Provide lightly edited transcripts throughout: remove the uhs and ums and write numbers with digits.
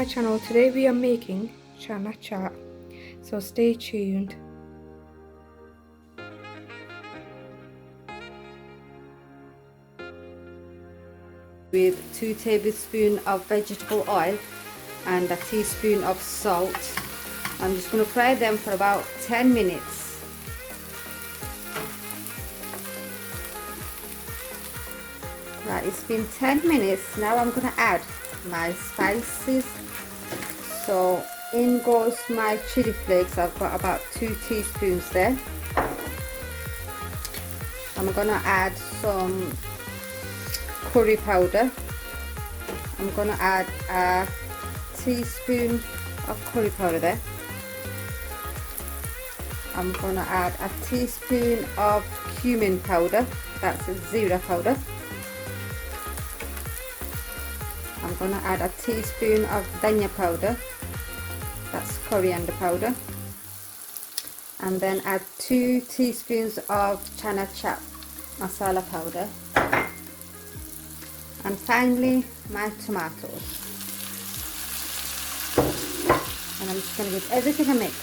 my channel. Today we are making chana chat, so stay tuned. With 2 tablespoons of vegetable oil and a teaspoon of salt. I'm just going to fry them for about 10 minutes. Right, it's been 10 minutes. Now I'm going to add my spices. So in goes my chili flakes. I've got about 2 teaspoons there. I'm going to add some curry powder. I'm going to add a teaspoon of curry powder there. I'm going to add a teaspoon of cumin powder, that's zira powder. I'm going to add a teaspoon of dhania powder, that's coriander powder. And then add 2 teaspoons of chana masala powder. And finally, my tomatoes. And I'm just going to give everything a mix.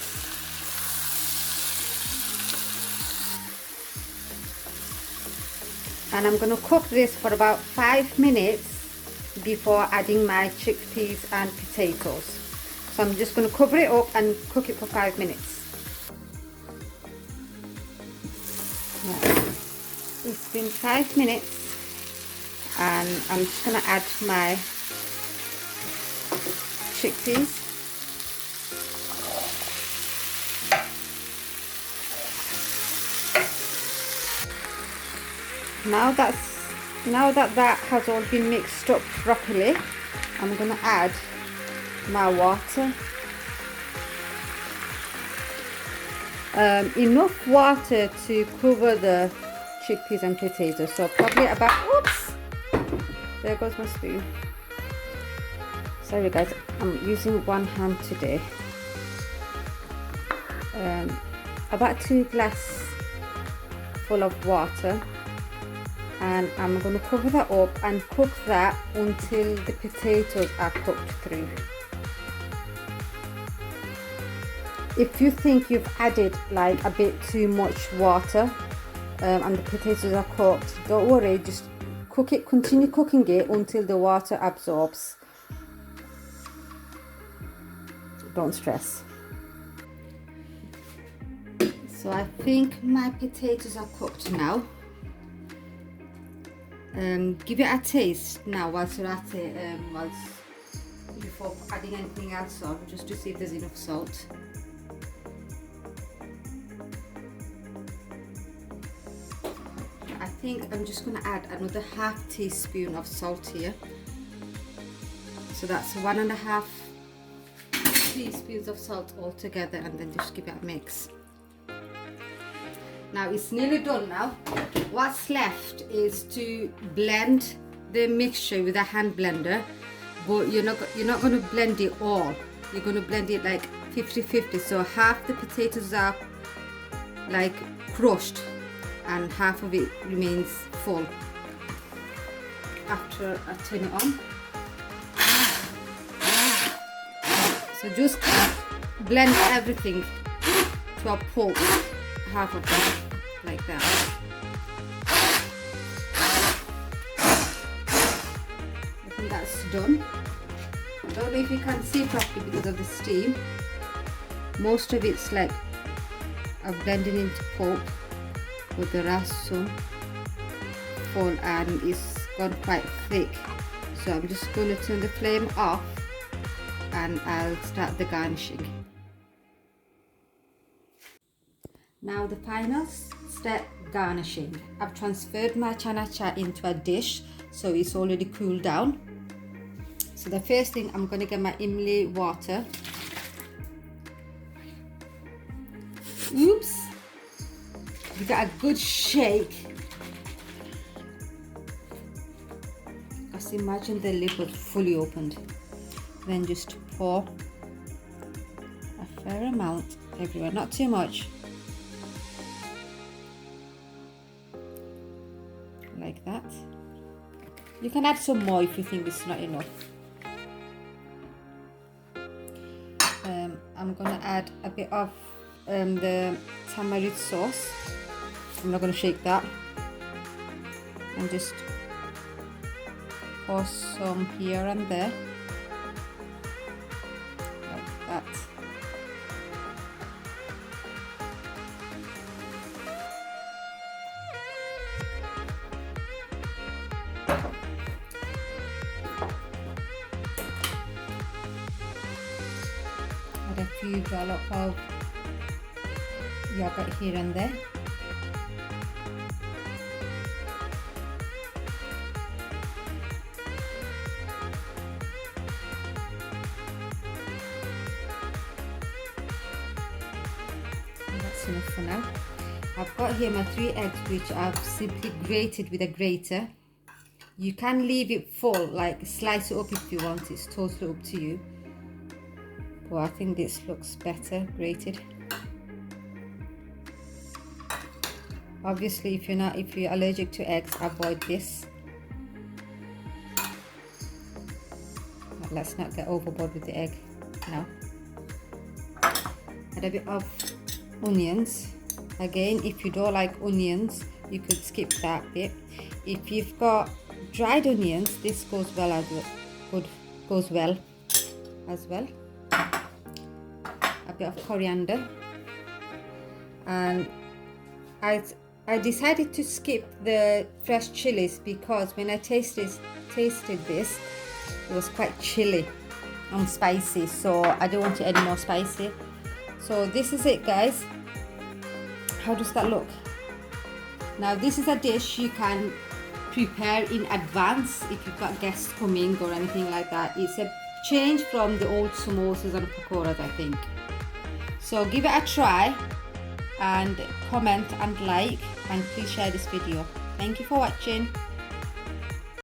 And I'm going to cook this for about 5 minutes before adding my chickpeas and potatoes. So I'm just going to cover it up and cook it for 5 minutes. Right. It's been 5 minutes. And I'm just going to add my chickpeas. Now that has all been mixed up properly, I'm going to add my water. Enough water to cover the chickpeas and potatoes. So probably about, oops! There goes my spoon. Sorry guys, I'm using one hand today. About 2 glasses full of water, and I'm going to cover that up and cook that until the potatoes are cooked through. If you think you've added like a bit too much water and the potatoes are cooked, don't worry, just cook it, continue cooking it until the water absorbs. Don't stress. So I think my potatoes are cooked now. Give it a taste now whilst you're at it, before adding anything else on, just to see if there's enough salt. I think I'm just going to add another half teaspoon of salt here. So that's 1.5 teaspoons of salt altogether, and then just give it a mix. Now it's nearly done now. What's left is to blend the mixture with a hand blender, but you're not going to blend it all. You're going to blend it like 50-50. So half the potatoes are like crushed and half of it remains full. After I turn it on, so just blend everything to a pulp, half of them like that. I think that's done. I don't know if you can see properly because of the steam. Most of it's like I've blended into pulp, but there are some full and it's gone quite thick. So I'm just going to turn the flame off and I'll start the garnishing. Now the final step, garnishing. I've transferred my chana chat into a dish, so it's already cooled down. So the first thing, I'm going to get my imli water. Oops! Give it a good shake. Just imagine the lid was fully opened. Then just pour a fair amount everywhere, not too much. Like that. You can add some more if you think it's not enough. I'm gonna add a bit of the tamarind sauce. I'm not gonna shake that, and just pour some here and there like that. Add a few dollop of yogurt here and there. And that's enough for now. I've got here my 3 eggs, which I've simply grated with a grater. You can leave it full, like slice it up if you want, it's totally up to you. But I think this looks better grated. Obviously, if you're allergic to eggs, avoid this. But let's not get overboard with the egg now. Add a bit of onions. Again, if you don't like onions, you could skip that bit. If you've got dried onions, this goes well as well. A bit of coriander, and I decided to skip the fresh chilies because when I tasted this, it was quite chilly and spicy, so I don't want it any more spicy. So this is it, guys. How does that look? Now this is a dish you can prepare in advance if you've got guests coming or anything like that. It's a change from the old samosas and pakoras, I think. So give it a try and comment and like, and please share this video. Thank you for watching.